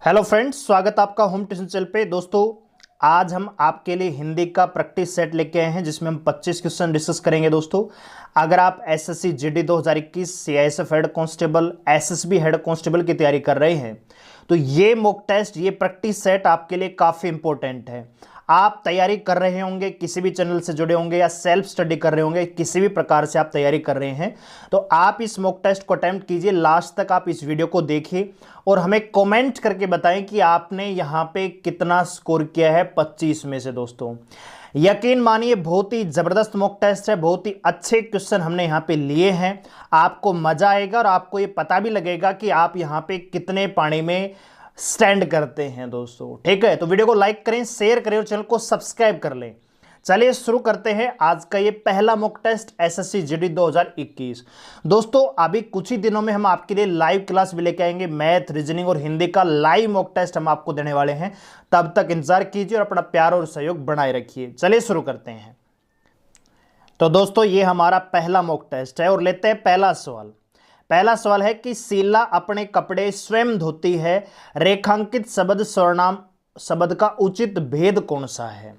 Hello friends, स्वागत आपका home tuition channel पे। दोस्तों, आज हम आपके लिए हिंदी का प्रैक्टिस सेट लेके आए हैं जिसमें हम 25 क्वेश्चन डिस्कस करेंगे। दोस्तों, अगर आप SSC GD 2021, CISF head constable, SSB head constable की तैयारी कर रहे हैं तो ये मॉक टेस्ट, ये प्रैक्टिस सेट आपके लिए काफ़ी इंपॉर्टेंट है। आप तैयारी कर रहे होंगे, किसी भी चैनल से जुड़े होंगे या सेल्फ स्टडी कर रहे होंगे, किसी भी प्रकार से आप तैयारी कर रहे हैं तो आप इस मॉक टेस्ट को अटेम्प्ट कीजिए। लास्ट तक आप इस वीडियो को देखिए और हमें कमेंट करके बताएं कि आपने यहां पे कितना स्कोर किया है 25 में से। दोस्तों, यकीन मानिए बहुत ही ज़बरदस्त मॉक टेस्ट है, बहुत ही अच्छे क्वेश्चन हमने यहाँ पे लिए हैं। आपको मज़ा आएगा और आपको ये पता भी लगेगा कि आप यहाँ पे कितने पानी में स्टैंड करते हैं। दोस्तों, ठीक है, तो वीडियो को लाइक करें, शेयर करें और चैनल को सब्सक्राइब कर लें। चलिए शुरू करते हैं आज का ये पहला मॉक टेस्ट एसएससी जीडी 2021। दोस्तों, अभी कुछ ही दिनों में हम आपके लिए लाइव क्लास भी लेके आएंगे। मैथ, रीजनिंग और हिंदी का लाइव मॉक टेस्ट हम आपको देने वाले हैं। तब तक इंतजार कीजिए और अपना प्यार और सहयोग बनाए रखिए। चलिए शुरू करते हैं। तो दोस्तों, ये हमारा पहला मॉक टेस्ट है और लेते हैं पहला सवाल। पहला सवाल है कि शीला अपने कपड़े स्वयं धोती है, रेखांकित शब्द सर्वनाम शब्द का उचित भेद कौन सा है।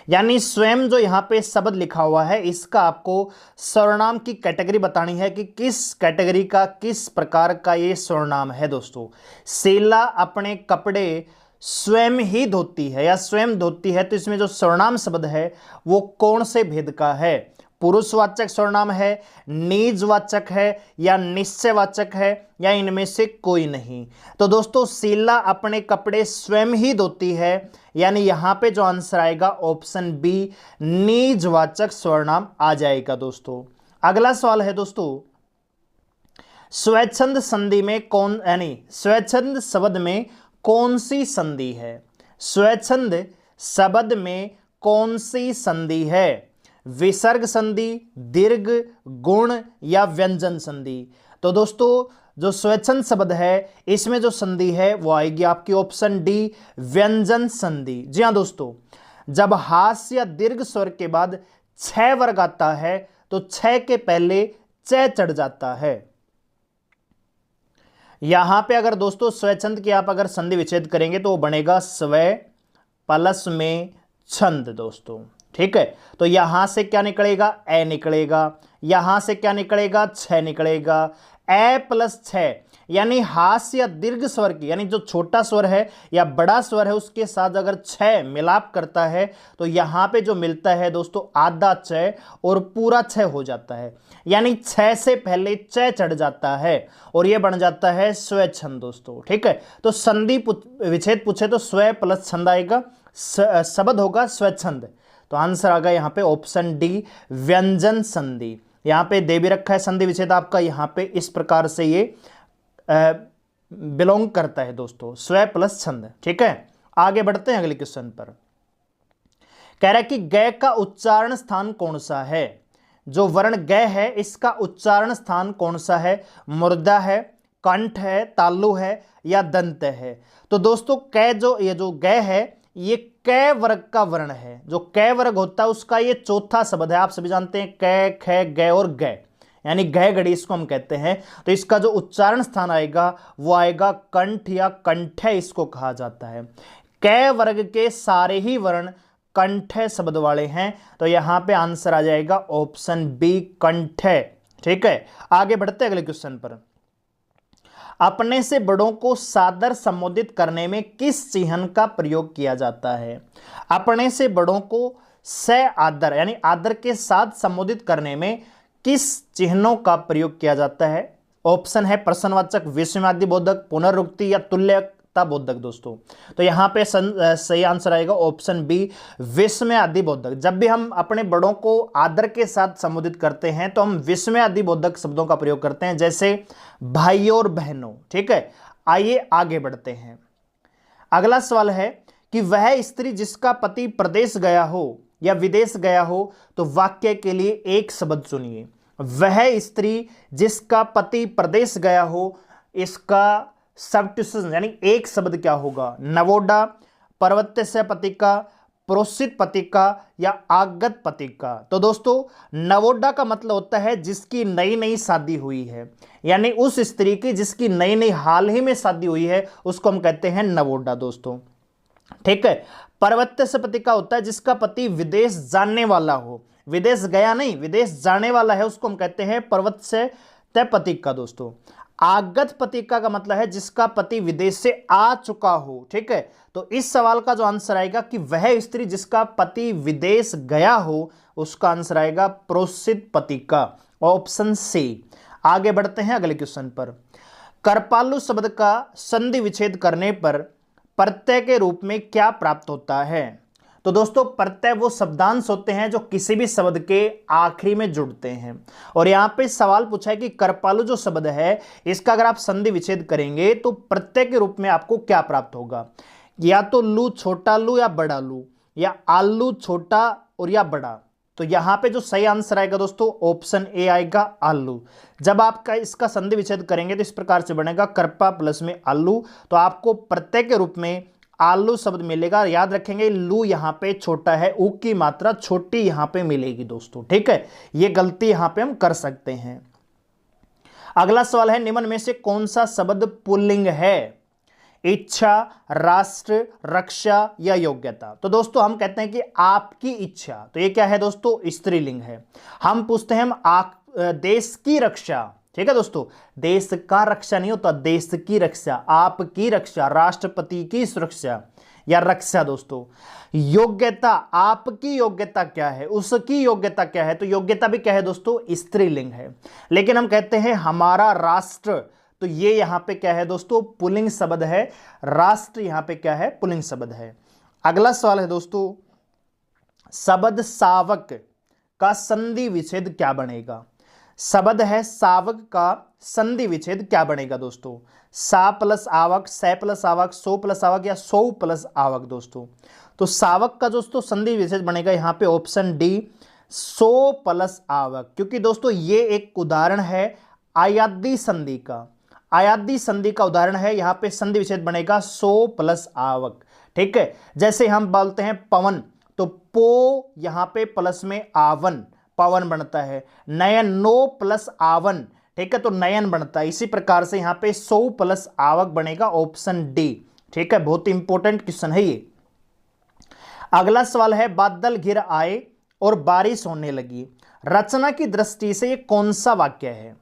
यानी स्वयं जो यहां पे शब्द लिखा हुआ है इसका आपको सर्वनाम की कैटेगरी बतानी है कि किस कैटेगरी का, किस प्रकार का ये सर्वनाम है। दोस्तों, शीला अपने कपड़े स्वयं ही धोती है या स्वयं धोती है, तो इसमें जो सर्वनाम शब्द है वो कौन से भेद का है। पुरुषवाचक सर्वनाम है, निजवाचक है या निश्चयवाचक है या इनमें से कोई नहीं। तो दोस्तों, शीला अपने कपड़े स्वयं ही धोती है, यानी यहां पे जो आंसर आएगा ऑप्शन बी, निजवाचक सर्वनाम आ जाएगा। दोस्तों, अगला सवाल है दोस्तों, स्वच्छंद संधि में कौन, यानी स्वच्छंद शब्द में कौन सी संधि है। स्वच्छंद शब्द में कौन सी संधि है। विसर्ग संधि, दीर्घ, गुण या व्यंजन संधि। तो दोस्तों, जो स्वच्छंद शब्द है इसमें जो संधि है वो आएगी आपकी ऑप्शन डी, व्यंजन संधि। जी हां दोस्तों, जब हास्य या दीर्घ स्वर के बाद 6 वर्ग आता है तो 6 के पहले च चढ़ जाता है। यहां पे अगर दोस्तों स्वच्छंद की आप अगर संधि विच्छेद करेंगे तो वो बनेगा स्व प्लस में छंद। दोस्तों, ठीक है, तो यहां से क्या निकलेगा, ए निकलेगा, यहां से क्या निकलेगा, छ निकलेगा, ए प्लस छ, यानी हास्य या दीर्घ स्वर की, यानी जो छोटा स्वर है या बड़ा स्वर है उसके साथ अगर छ मिलाप करता है तो यहां पे जो मिलता है दोस्तों आधा छ और पूरा छ हो जाता है, यानी छ से पहले च चढ़ जाता है और यह बन जाता है स्वच्छंद। दोस्तों, ठीक है, तो संधि विच्छेद पूछे तो स्व प्लस छंद आएगा, शब्द होगा स्वच्छंद। तो आंसर आ गया यहाँ पे ऑप्शन डी, व्यंजन संधि। यहाँ पे दे भी रखा है संधि विच्छेद आपका, यहाँ पे इस प्रकार से ये बिलोंग करता है दोस्तों, स्व प्लस छंद। ठीक है, आगे बढ़ते हैं अगले क्वेश्चन पर। कह रहा है कि ग का उच्चारण स्थान कौन सा है। जो वर्ण ग है इसका उच्चारण स्थान कौन सा है। मुर्दा है, कंठ है, तालु है या दंत है। तो दोस्तों, क जो ये जो ग है ये क वर्ग का वर्ण है। जो क वर्ग होता है उसका ये चौथा शब्द है। आप सभी जानते हैं क, ख, ग और ग, यानी गह घड़ी इसको हम कहते हैं। तो इसका जो उच्चारण स्थान आएगा वो आएगा कंठ या कंठ, इसको कहा जाता है। क वर्ग के सारे ही वर्ण कंठ शब्द वाले हैं, तो यहां पे आंसर आ जाएगा ऑप्शन बी, कंठ। ठीक है, आगे बढ़ते अगले क्वेश्चन पर। अपने से बड़ों को सादर संबोधित करने में किस चिन्ह का प्रयोग किया जाता है। अपने से बड़ों को से आदर, यानी आदर के साथ संबोधित करने में किस चिन्हों का प्रयोग किया जाता है। ऑप्शन है प्रश्नवाचक, विस्मयादि बोधक, पुनरुक्ति या तुल्यता बोधक। दोस्तों, तो यहां पे सही आंसर आएगा ऑप्शन बी, विस्मयादि बोधक। जब भी हम अपने बड़ों को आदर के साथ संबोधित करते हैं तो हम विस्मयादि बोधक शब्दों का प्रयोग करते हैं, जैसे भाइयों और बहनों। ठीक है, आइए आगे बढ़ते हैं। अगला सवाल है कि वह स्त्री जिसका पति प्रदेश गया हो या विदेश गया हो, तो वाक्य के लिए एक शब्द चुनिए। वह स्त्री जिसका पति प्रदेश गया हो, इसका सब्स्टिट्यूशन यानी एक शब्द क्या होगा। नवोडा, पर्वत्य से पतिका, प्रोसित पतिका या आगत पतिका। तो दोस्तों नवोड्डा का मतलब होता है जिसकी नई नई शादी हुई है, यानी उस स्त्री की जिसकी नई नई हाल ही में शादी हुई है उसको हम कहते हैं नवोड्डा दोस्तों। ठीक है। पर्वत्य से पतिका होता है जिसका पति विदेश जाने वाला हो, विदेश गया नहीं, विदेश जाने वाला है, उसको हम कहते हैं पर्वत से तय पतिका दोस्तों। आगत पतिका का मतलब है जिसका पति विदेश से आ चुका हो। ठीक है। तो इस सवाल का जो आंसर आएगा कि वह स्त्री जिसका पति विदेश गया हो, उसका आंसर आएगा प्रोसित पतिका, ऑप्शन सी। आगे बढ़ते हैं अगले क्वेश्चन पर। करपालु शब्द का संधि विच्छेद करने पर प्रत्यय के रूप में क्या प्राप्त होता है? तो दोस्तों प्रत्यय वो शब्दांश होते हैं जो किसी भी शब्द के आखिरी में जुड़ते हैं, और यहां पे सवाल पूछा है कि करपालु जो शब्द है इसका अगर आप संधि विच्छेद करेंगे तो प्रत्यय के रूप में आपको क्या प्राप्त होगा? या तो लू छोटा लू या बड़ा लू, या आलू छोटा और या बड़ा। तो यहां पे जो सही आंसर आएगा दोस्तों ऑप्शन ए आएगा आलू। जब आपका इसका संधि विच्छेद करेंगे तो इस प्रकार से बनेगा करपा प्लस में आलू, तो आपको प्रत्यय के रूप में आलू शब्द मिलेगा। याद रखेंगे लू यहां पे छोटा है, ऊ की मात्रा छोटी यहां पे मिलेगी दोस्तों। ठीक है, ये गलती यहां पे हम कर सकते हैं। अगला सवाल है निम्न में से कौन सा शब्द पुल्लिंग है? इच्छा, राष्ट्र, रक्षा या योग्यता। तो दोस्तों हम कहते हैं कि आपकी इच्छा, तो ये क्या है दोस्तों? स्त्रीलिंग है। हम पूछते हैं देश की रक्षा। ठीक है दोस्तों, देश का रक्षा नहीं होता, देश की रक्षा, आपकी रक्षा, राष्ट्रपति की सुरक्षा या रक्षा दोस्तों। योग्यता, आपकी योग्यता क्या है, उसकी योग्यता क्या है, तो योग्यता भी क्या है दोस्तों? स्त्रीलिंग है। लेकिन हम कहते हैं हमारा राष्ट्र, तो ये यहां पे क्या है दोस्तों? पुल्लिंग शब्द है। राष्ट्र यहां पे क्या है? पुल्लिंग शब्द है। अगला सवाल है दोस्तों, शब्द शावक का संधि विच्छेद क्या बनेगा? शब्द है शावक का संधि विच्छेद क्या बनेगा दोस्तों? सा प्लस आवक, से प्लस आवक, सो प्लस आवक या सौ प्लस आवक दोस्तों। तो शावक का दोस्तों संधि विच्छेद बनेगा यहां पे ऑप्शन डी, सो प्लस आवक, क्योंकि दोस्तों ये एक उदाहरण है आयादी संधि का। आयादी संधि का उदाहरण है, यहां पे संधि विच्छेद बनेगा सो प्लस आवक। ठीक है, जैसे हम बोलते हैं पवन, तो पो यहां पे प्लस में आवन, पवन बनता है। नयन, नो प्लस आवन, ठीक है, तो नयन बनता है। इसी प्रकार से यहां पे सौ प्लस आवक बनेगा, ऑप्शन डी। ठीक है, बहुत इंपॉर्टेंट क्वेश्चन है ये। अगला सवाल है बादल घिर आए और बारिश होने लगी, रचना की दृष्टि से ये कौन सा वाक्य है?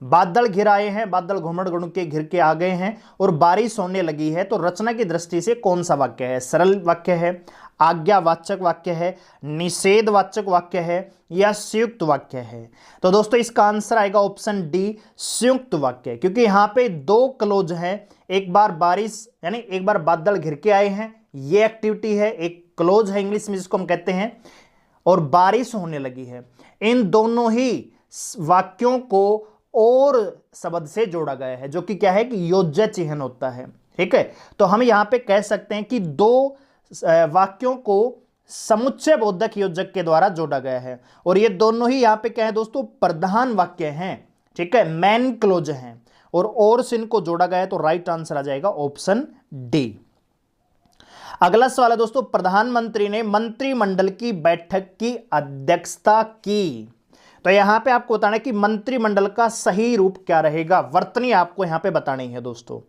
बादल घिर आए हैं, बादल घुमड़ गुण के घिर के आ गए हैं और बारिश होने लगी है, तो रचना की दृष्टि से कौन सा वाक्य है? सरल वाक्य है, आज्ञावाचक वाक्य है, निषेधवाचक वाक्य है या संयुक्त वाक्य है? तो दोस्तों इसका आंसर आएगा ऑप्शन डी, संयुक्त वाक्य, क्योंकि यहां पे दो क्लोज हैं। एक बार बारिश यानी एक बार बादल घिर के आए हैं, ये एक्टिविटी है, एक क्लोज है इंग्लिश में जिसको हम कहते हैं, और बारिश होने लगी है। इन दोनों ही वाक्यों को और शब्द से जोड़ा गया है, जो कि क्या है कि योज्य चिह्न होता है। ठीक है, तो हम यहां पे कह सकते हैं कि दो वाक्यों को समुच्चय बोधक योजक के द्वारा जोड़ा गया है, और ये दोनों ही यहां पे क्या है दोस्तों? प्रधान वाक्य हैं। ठीक है, मेन क्लोज हैं, और से इनको जोड़ा गया है, तो राइट आंसर आ जाएगा ऑप्शन डी। अगला सवाल है दोस्तों, प्रधानमंत्री ने मंत्रिमंडल की बैठक की अध्यक्षता की। तो यहां पे आपको बताना है कि मंत्रिमंडल का सही रूप क्या रहेगा, वर्तनी आपको यहां पे बतानी है दोस्तों।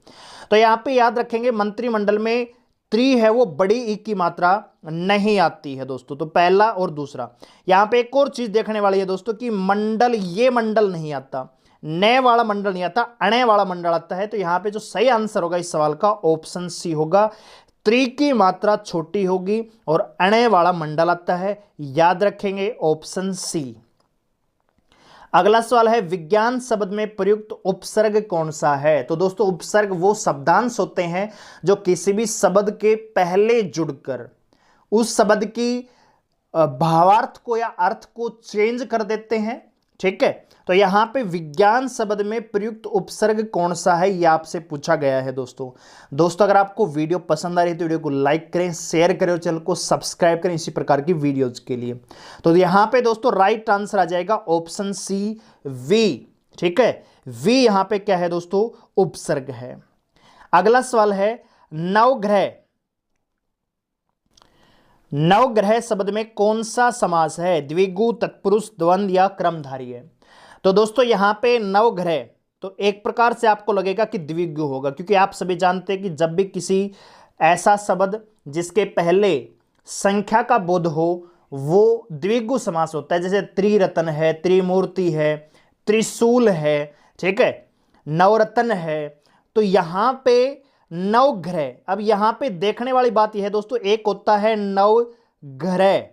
तो यहां पे याद रखेंगे मंत्रिमंडल में त्रि है वो बड़ी ई की मात्रा नहीं आती है दोस्तों, तो पहला और दूसरा। यहां पे एक और चीज देखने वाली है दोस्तों कि मंडल, ये मंडल नहीं आता, नए वाला मंडल नहीं आता, अणे वाला मंडल आता है। तो यहां पे जो सही आंसर होगा इस सवाल का ऑप्शन सी होगा, त्रि की मात्रा छोटी होगी और अणे वाला मंडल आता है। याद रखेंगे ऑप्शन सी। अगला सवाल है विज्ञान शब्द में प्रयुक्त उपसर्ग कौन सा है? तो दोस्तों उपसर्ग वो शब्दांश होते हैं जो किसी भी शब्द के पहले जुड़कर उस शब्द की भावार्थ को या अर्थ को चेंज कर देते हैं। ठीक है, तो यहां पे विज्ञान शब्द में प्रयुक्त उपसर्ग कौन सा है, यह आपसे पूछा गया है दोस्तों अगर आपको वीडियो पसंद आ रही है तो वीडियो को लाइक करें, शेयर करें और चैनल को सब्सक्राइब करें इसी प्रकार की वीडियोज के लिए। तो यहां पे दोस्तों राइट आंसर आ जाएगा ऑप्शन सी, वी। ठीक है, वी यहां पे क्या है दोस्तों? उपसर्ग है। अगला सवाल है नवग्रह नवग्रह शब्द में कौन सा समास है? द्विगु, तत्पुरुष, द्वंद्व या क्रमधारी है? तो दोस्तों यहाँ पे नवग्रह, तो एक प्रकार से आपको लगेगा कि द्विगु होगा, क्योंकि आप सभी जानते हैं कि जब भी किसी ऐसा शब्द जिसके पहले संख्या का बोध हो वो द्विगु समास होता है। जैसे त्रिरत्न है, त्रिमूर्ति है, त्रिशूल है, ठीक है, नवरत्न है। तो यहाँ पे नवग्रह, अब यहाँ पे देखने वाली बात यह है दोस्तों, एक होता है नवग्रह,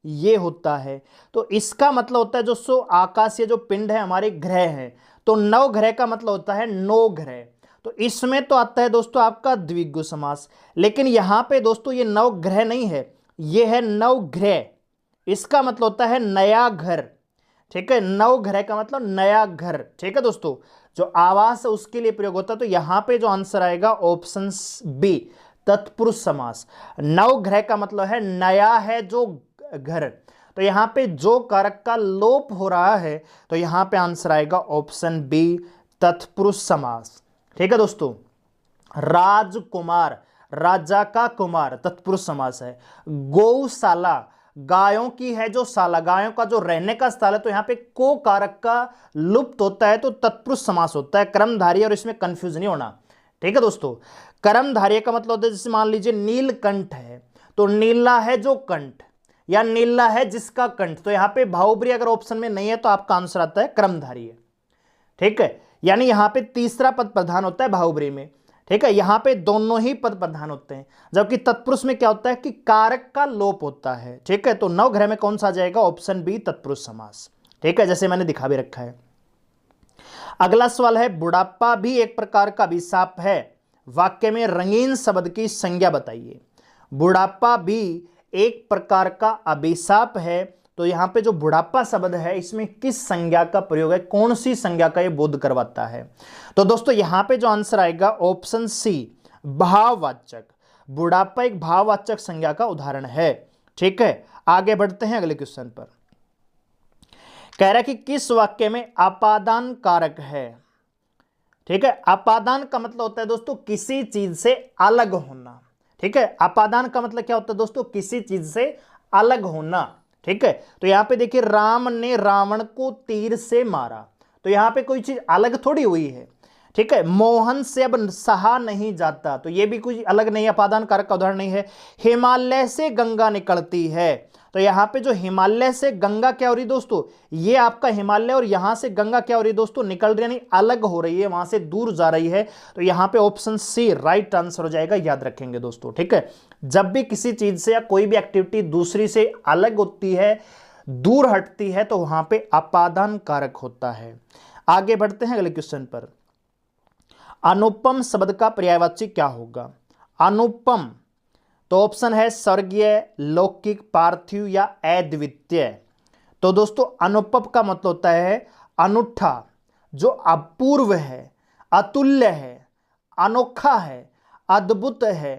ये होता है, तो इसका मतलब होता है जो सो आकाशीय जो पिंड है हमारे ग्रह है, तो नवग्रह का मतलब होता है नौ ग्रह। तो इसमें तो आता है दोस्तों आपका द्विगु समास, लेकिन यहां पे दोस्तों ये नवग्रह नहीं है, ये है नवग्रह। इसका मतलब होता है नया घर, ठीक है, नवग्रह का मतलब नया घर, ठीक है दोस्तों, जो आवास है उसके लिए प्रयोग होता है। तो यहां पे जो आंसर आएगा ऑप्शन बी, तत्पुरुष समास। नवग्रह का मतलब है नया है जो घर, तो यहां पे जो कारक का लोप हो रहा है, तो यहां पे आंसर आएगा ऑप्शन बी, तत्पुरुष समास, ठीक है दोस्तों। राजकुमार, राजा का कुमार, तत्पुरुष समास है। गौशाला, गायों की है जो शाला, गायों का जो रहने का स्थल है, तो यहां पे को कारक का लुप्त होता है तो तत्पुरुष समास होता है, कर्मधारय, और इसमें कंफ्यूज नहीं होना, ठीक है दोस्तों। कर्मधारय का मतलब होता है, जैसे मान लीजिए नीलकंठ है, तो नीला है जो कंठ, या नीला है जिसका कंठ, तो यहां पे भावब्री अगर ऑप्शन में नहीं है तो आपका आंसर आता है कर्मधारय, ठीक है। यानी यहां पे तीसरा पद प्रधान होता है भावब्री में, ठीक है, यहां पे दोनों ही पद प्रधान होते हैं, जबकि तत्पुरुष में क्या होता है कि कारक का लोप होता है, ठीक है। तो नवग्रह में कौन सा आ जाएगा? ऑप्शन बी, तत्पुरुष समास, ठीक है, जैसे मैंने दिखा भी रखा है। अगला सवाल है, बुढ़ापा भी एक प्रकार का अभिशाप है, वाक्य में रंगीन शब्द की संज्ञा बताइए। बुढ़ापा भी एक प्रकार का अभिशाप है, तो यहां पे जो बुढ़ापा शब्द है इसमें किस संज्ञा का प्रयोग है, कौन सी संज्ञा का ये बोध करवाता है? तो दोस्तों यहां पे जो आंसर आएगा ऑप्शन सी, भाववाचक। बुढ़ापा एक भाववाचक संज्ञा का उदाहरण है, ठीक है। आगे बढ़ते हैं अगले क्वेश्चन पर। कह रहा है कि किस वाक्य में अपादान कारक है, ठीक है। अपादान का मतलब होता है दोस्तों किसी चीज से अलग होना, ठीक है। अपादान का मतलब क्या होता है दोस्तों? किसी चीज से अलग होना, ठीक है। तो यहां पे देखिए, राम ने रावण को तीर से मारा, तो यहां पे कोई चीज अलग थोड़ी हुई है, ठीक है। मोहन से अब सहा नहीं जाता, तो ये भी कुछ अलग नहीं है, अपादान कारक का उदाहरण नहीं है। हिमालय से गंगा निकलती है, तो यहां पे जो हिमालय से गंगा क्या हो रही दोस्तों, ये आपका हिमालय, और यहां से गंगा क्या हो रही दोस्तों, निकल रही, यानी अलग हो रही है, वहां से दूर जा रही है। तो यहां पे ऑप्शन सी राइट आंसर हो जाएगा, याद रखेंगे दोस्तों, ठीक है। जब भी किसी चीज से या कोई भी एक्टिविटी दूसरी से अलग होती है, दूर हटती है, तो वहां पे अपादान कारक होता है। आगे बढ़ते हैं अगले क्वेश्चन पर। अनुपम शब्द का पर्यायवाची क्या होगा? अनुपम, तो ऑप्शन है स्वर्गीय, लौकिक, पार्थिव या अद्वितीय। तो दोस्तों अनुपम का मतलब होता है अनूठा, जो अपूर्व है, अतुल्य है, अनोखा है, अद्भुत है,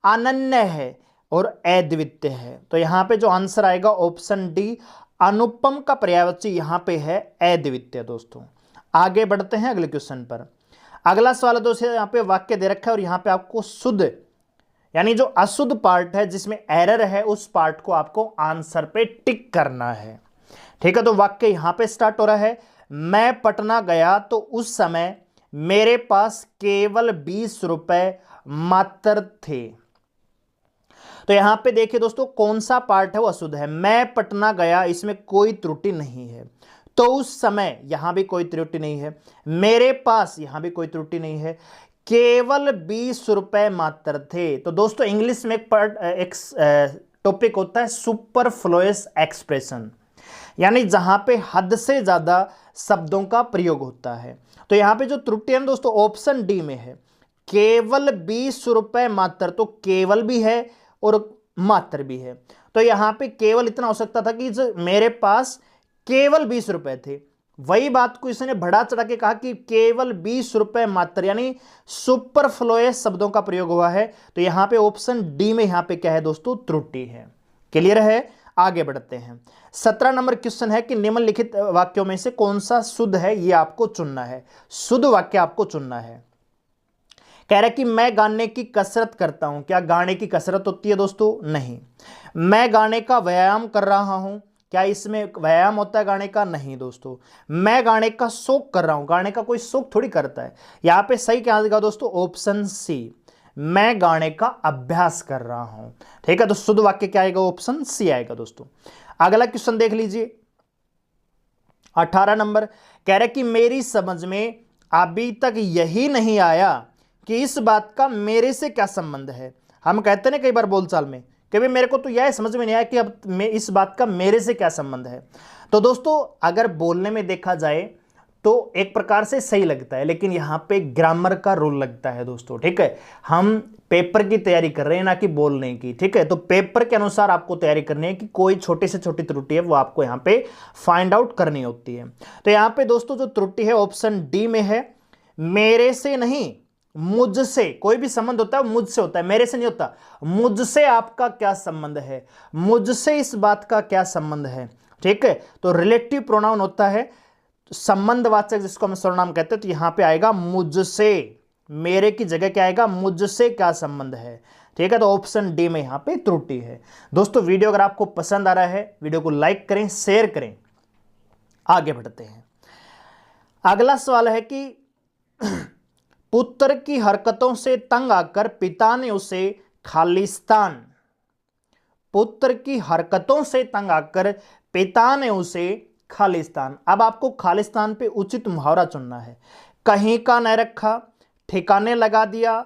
अनन्य है और अद्वितीय है। तो यहां पे जो आंसर आएगा ऑप्शन डी, अनुपम का पर्यायवाची यहां पे है अद्वितीय दोस्तों। आगे बढ़ते हैं अगले क्वेश्चन पर। अगला सवाल है दोस्तों, यहां पे वाक्य दे रखा है और यहां पे आपको शुद्ध यानी जो अशुद्ध पार्ट है जिसमें एरर है उस पार्ट को आपको आंसर पे टिक करना है, ठीक है। तो वाक्य यहां पे स्टार्ट हो रहा है, मैं पटना गया तो उस समय मेरे पास केवल 20 रुपए मात्र थे। तो यहां पे देखिए दोस्तों कौन सा पार्ट है वो अशुद्ध है। मैं पटना गया, इसमें कोई त्रुटि नहीं है, तो उस समय यहां भी कोई त्रुटि नहीं है, मेरे पास यहां भी कोई त्रुटि नहीं है, केवल 20 रुपए मात्र थे। तो दोस्तों इंग्लिश में एक टॉपिक होता है सुपरफ्लुअस एक्सप्रेशन, यानी जहां पे हद से ज्यादा शब्दों का प्रयोग होता है। तो यहां पे जो त्रुटि है दोस्तों ऑप्शन डी में है, केवल 20 रुपए मात्र, तो केवल भी है और मात्र भी है। तो यहां पे केवल इतना हो सकता था कि मेरे पास केवल 20 रुपए थे, वही बात को इसने बढ़ा चढ़ा के कहा कि केवल 20 रुपए मात्र, यानी सुपरफ्लुअस शब्दों का प्रयोग हुआ है। तो यहां पे ऑप्शन डी में यहां पे क्या है दोस्तों, त्रुटि है। क्लियर है? आगे बढ़ते हैं। 17 नंबर क्वेश्चन है कि निम्नलिखित वाक्यों में से कौन सा शुद्ध है, यह आपको चुनना है। शुद्ध वाक्य आपको चुनना है। कह रहा है कि मैं गाने की कसरत करता हूं। क्या गाने की कसरत होती है दोस्तों? नहीं। मैं गाने का व्यायाम कर रहा हूं। क्या इसमें व्यायाम होता है गाने का? नहीं दोस्तों। मैं गाने का शौक कर रहा हूं। गाने का कोई शौक थोड़ी करता है। यहां पे सही क्या आएगा दोस्तों? ऑप्शन सी, मैं गाने का अभ्यास कर रहा हूं। ठीक है, तो शुद्ध वाक्य क्या आएगा? ऑप्शन सी आएगा दोस्तों। अगला क्वेश्चन देख लीजिए, 18 नंबर। कह रहे कि मेरी समझ में अभी तक यही नहीं आया कि इस बात का मेरे से क्या संबंध है। हम कहते हैं ना कई बार बोलचाल में कि भाई मेरे को तो यह समझ में नहीं आया कि अब इस बात का मेरे से क्या संबंध है। तो दोस्तों अगर बोलने में देखा जाए तो एक प्रकार से सही लगता है, लेकिन यहां पे ग्रामर का रूल लगता है दोस्तों। ठीक है, हम पेपर की तैयारी कर रहे हैं ना कि बोलने की। ठीक है, तो पेपर के अनुसार आपको तैयारी करनी है कि कोई छोटी से छोटी त्रुटि है वो आपको यहां पे फाइंड आउट करनी होती है। तो यहां पे दोस्तों जो त्रुटि है ऑप्शन डी में है, मेरे से नहीं मुझसे। कोई भी संबंध होता है मुझसे होता है, मेरे से नहीं होता। मुझसे आपका क्या संबंध है? मुझसे इस बात का क्या संबंध है? ठीक है, तो रिलेटिव प्रोनाउन होता है संबंधवाचक, जिसको हम सर्वनाम कहते हैं। तो यहां पे आएगा मुझसे, मेरे की जगह क्या आएगा? मुझसे क्या संबंध है। ठीक है, तो ऑप्शन डी में यहां पे त्रुटि है। दोस्तों वीडियो अगर आपको पसंद आ रहा है, वीडियो को लाइक करें, शेयर करें। आगे बढ़ते हैं। अगला सवाल है कि पुत्र की हरकतों से तंग आकर पिता ने उसे खालिस्तान, पुत्र की हरकतों से तंग आकर पिता ने उसे खालिस्तान। अब आपको खालिस्तान पे उचित मुहावरा चुनना है। कहीं का न रखा, ठिकाने लगा दिया,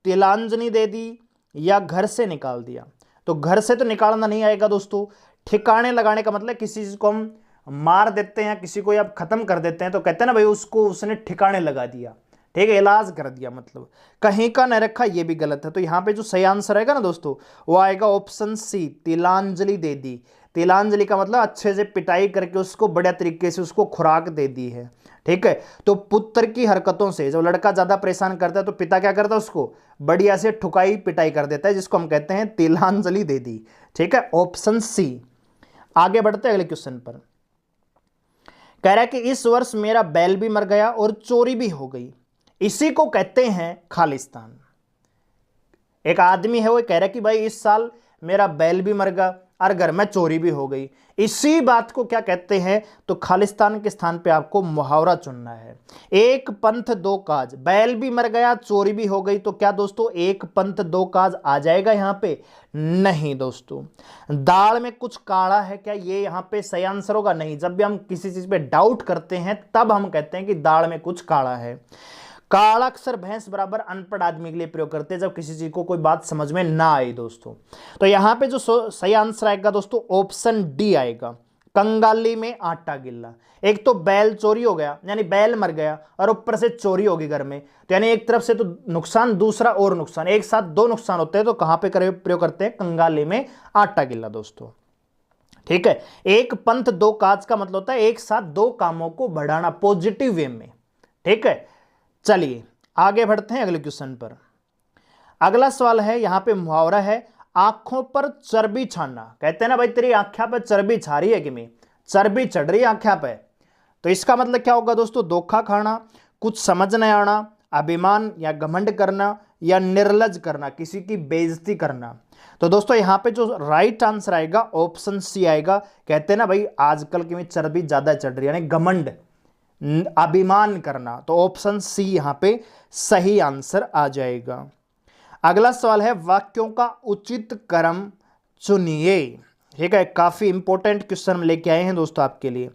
तिलांजलि दे दी, या घर से निकाल दिया। तो घर से तो निकालना नहीं आएगा दोस्तों। ठिकाने लगाने का मतलब किसी चीज को हम मार देते हैं, किसी को आप खत्म कर देते हैं तो कहते हैं ना भाई उसको उसने ठिकाने लगा दिया। ठीक है, इलाज कर दिया मतलब। कहीं का न रखा ये भी गलत है। तो यहां पे जो सही आंसर आएगा ना दोस्तों वो आएगा ऑप्शन सी, तिलांजलि दे दी। तिलांजलि का मतलब अच्छे से पिटाई करके उसको बढ़िया तरीके से उसको खुराक दे दी है। ठीक है, तो पुत्र की हरकतों से, जब लड़का ज्यादा परेशान करता है तो पिता क्या करता है? उसको बढ़िया से ठुकाई पिटाई कर देता है, जिसको हम कहते हैं तिलांजलि दे दी। ठीक है, ऑप्शन सी। आगे बढ़ते हैं अगले क्वेश्चन पर। कह रहा है कि इस वर्ष मेरा बैल भी मर गया और चोरी भी हो गई, इसी को कहते हैं खालिस्तान। एक आदमी है वो कह रहा है कि भाई इस साल मेरा बैल भी मर गया और घर में चोरी भी हो गई, इसी बात को क्या कहते हैं? तो खालिस्तान के स्थान पे आपको मुहावरा चुनना है। एक पंथ दो काज, बैल भी मर गया चोरी भी हो गई, तो क्या दोस्तों एक पंथ दो काज आ जाएगा यहां पे? नहीं दोस्तों। दाल में कुछ काढ़ा है, क्या ये यहां पे सही आंसर होगा? नहीं। जब भी हम किसी चीज पे डाउट करते हैं तब हम कहते हैं कि दाल में कुछ काढ़ा है। काला अक्षर भैंस बराबर अनपढ़ आदमी के लिए प्रयोग करते हैं जब किसी चीज को कोई बात समझ में ना आए दोस्तों। तो यहां पे जो सही आंसर आएगा दोस्तों ऑप्शन डी आएगा, कंगाली में आटा गिल्ला। एक तो बैल चोरी हो गया यानी बैल मर गया और ऊपर से चोरी होगी घर में, तो यानी एक तरफ से तो नुकसान, दूसरा और नुकसान, एक साथ दो नुकसान होते हैं। तो कहां पे प्रयोग करते हैं? कंगाली में आटा गिल्ला दोस्तों। ठीक है, एक पंथ दो काज का मतलब होता है एक साथ दो कामों को बढ़ाना पॉजिटिव वे में। ठीक है, चलिए आगे बढ़ते हैं अगले क्वेश्चन पर। अगला सवाल है, यहां पे मुहावरा है आंखों पर चर्बी छाना। कहते हैं ना भाई तेरी आंखों पर चर्बी छा रही है कि मैं, चर्बी चढ़ रही है आंखों पे। तो इसका मतलब क्या होगा दोस्तों? धोखा खाना, कुछ समझ न आना, अभिमान या घमंड करना, या निर्लज करना, किसी की बेइज्जती करना। तो दोस्तों यहां पे जो राइट आंसर आएगा ऑप्शन सी आएगा। कहते हैं ना भाई आजकल की में चर्बी ज्यादा चढ़ रही है, यानी घमंड, अभिमान करना। तो ऑप्शन सी यहां पे सही आंसर आ जाएगा। अगला सवाल है वाक्यों का उचित क्रम चुनिए। ठीक है, काफी इंपॉर्टेंट क्वेश्चन हम लेके आए हैं दोस्तों आपके लिए।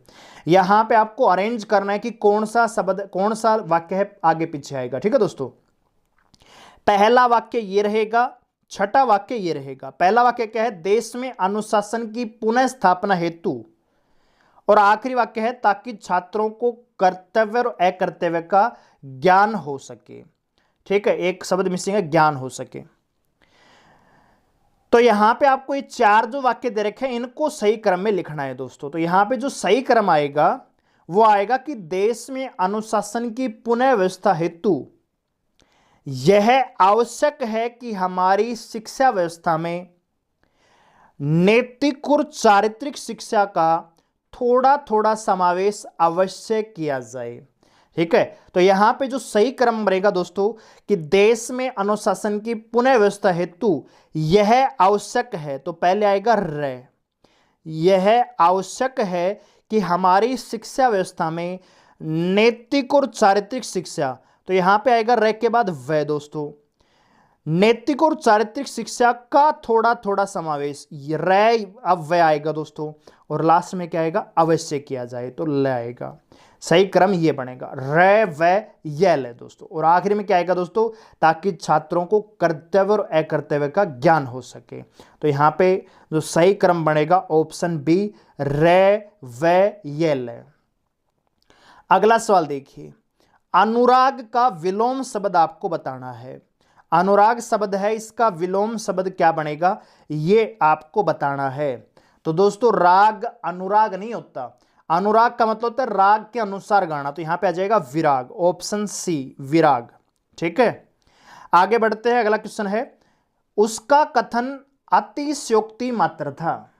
यहां पे आपको अरेंज करना है कि कौन सा शब्द, कौन सा वाक्य है आगे पीछे आएगा। ठीक है दोस्तों, पहला वाक्य ये रहेगा, छठा वाक्य ये रहेगा। पहला वाक्य क्या है? देश में अनुशासन की पुनः स्थापना हेतु, और आखिरी वाक्य है ताकि छात्रों को कर्तव्य और अकर्तव्य का ज्ञान हो सके। ठीक है, एक शब्द मिसिंग है, ज्ञान हो सके। तो यहां पे आपको ये चार जो वाक्य दे रखे हैं इनको सही क्रम में लिखना है दोस्तों। तो यहां पे जो सही क्रम आएगा वो आएगा कि देश में अनुशासन की पुनः व्यवस्था हेतु यह आवश्यक है कि हमारी शिक्षा व्यवस्था में नैतिक और चारित्रिक शिक्षा का थोड़ा थोड़ा समावेश अवश्य किया जाए। ठीक है, तो यहां पे जो सही क्रम बनेगा दोस्तों कि देश में अनुशासन की पुनः व्यवस्था हेतु यह आवश्यक है, तो पहले आएगा र। यह आवश्यक है कि हमारी शिक्षा व्यवस्था में नैतिक और चारित्रिक शिक्षा, तो यहां पे आएगा र के बाद वह दोस्तों। नैतिक और चारित्रिक शिक्षा का थोड़ा थोड़ा समावेश, रे अब वह आएगा दोस्तों, और लास्ट में क्या आएगा, अवश्य किया जाए तो ल आएगा। सही क्रम ये बनेगा रे व यल है दोस्तों। और आखिरी में क्या आएगा दोस्तों, ताकि छात्रों को कर्तव्य और अकर्तव्य का ज्ञान हो सके। तो यहां पे जो सही क्रम बनेगा ऑप्शन बी रे व यल है। अगला सवाल देखिए, अनुराग का विलोम शब्द आपको बताना है। अनुराग शब्द है, इसका विलोम शब्द क्या बनेगा ये आपको बताना है। तो दोस्तों राग अनुराग नहीं होता, अनुराग का मतलब होता है राग के अनुसार गाना, तो यहां पे आ जाएगा विराग, ऑप्शन सी विराग। ठीक है, आगे बढ़ते हैं। अगला क्वेश्चन है, उसका कथन अतिशयोक्ति मात्र था।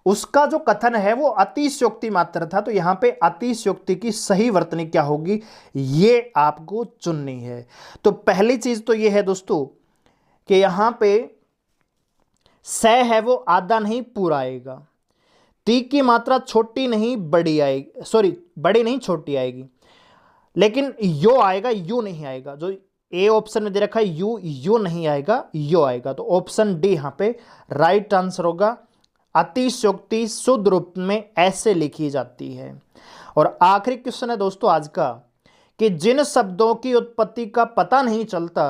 उसका जो कथन है वो अतिशयोक्ति मात्र था, तो यहां पे अतिशयोक्ति की सही वर्तनी क्या होगी ये आपको चुननी है। तो पहली चीज तो ये है दोस्तों कि यहां पे स है वो आधा नहीं पूरा आएगा, ती की मात्रा छोटी नहीं बड़ी आएगी, सॉरी बड़ी नहीं छोटी आएगी, लेकिन यो आएगा, यू नहीं आएगा। जो ए ऑप्शन में दे रखा है यू नहीं आएगा, यो आएगा। तो ऑप्शन डी यहां पे राइट आंसर होगा। अतिशयोक्ति शुद्ध रूप में ऐसे लिखी जाती है। और आखिरी क्वेश्चन है दोस्तों आज का कि जिन शब्दों की उत्पत्ति का पता नहीं चलता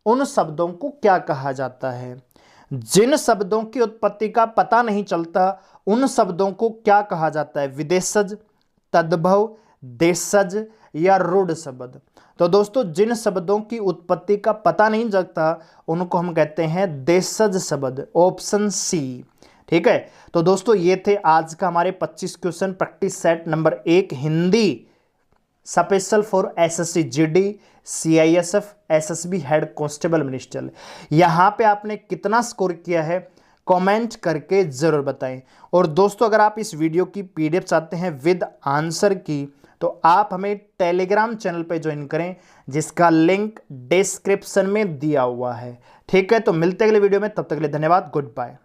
उन शब्दों को क्या कहा जाता है। जिन शब्दों की उत्पत्ति का पता नहीं चलता उन शब्दों को क्या कहा जाता है, विदेशज, तद्भव, देशज या रूढ़ शब्द। तो दोस्तों जिन शब्दों की उत्पत्ति का पता नहीं चलता उनको हम कहते हैं देशज शब्द, ऑप्शन सी। ठीक है, तो दोस्तों ये थे आज का हमारे 25 question practice set number 1 Hindi special for SSC GD CISF SSB head constable minister. यहां पे आपने कितना स्कोर किया है कमेंट करके जरूर बताएं। और दोस्तों अगर आप इस वीडियो की पीडीएफ चाहते हैं विद आंसर की तो आप हमें टेलीग्राम चैनल पे ज्वाइन करें जिसका लिंक डिस्क्रिप्शन में दिया हुआ है। ठीक है, तो मिलते हैं अगले वीडियो में, तब तक के लिए धन्यवाद, गुड बाय।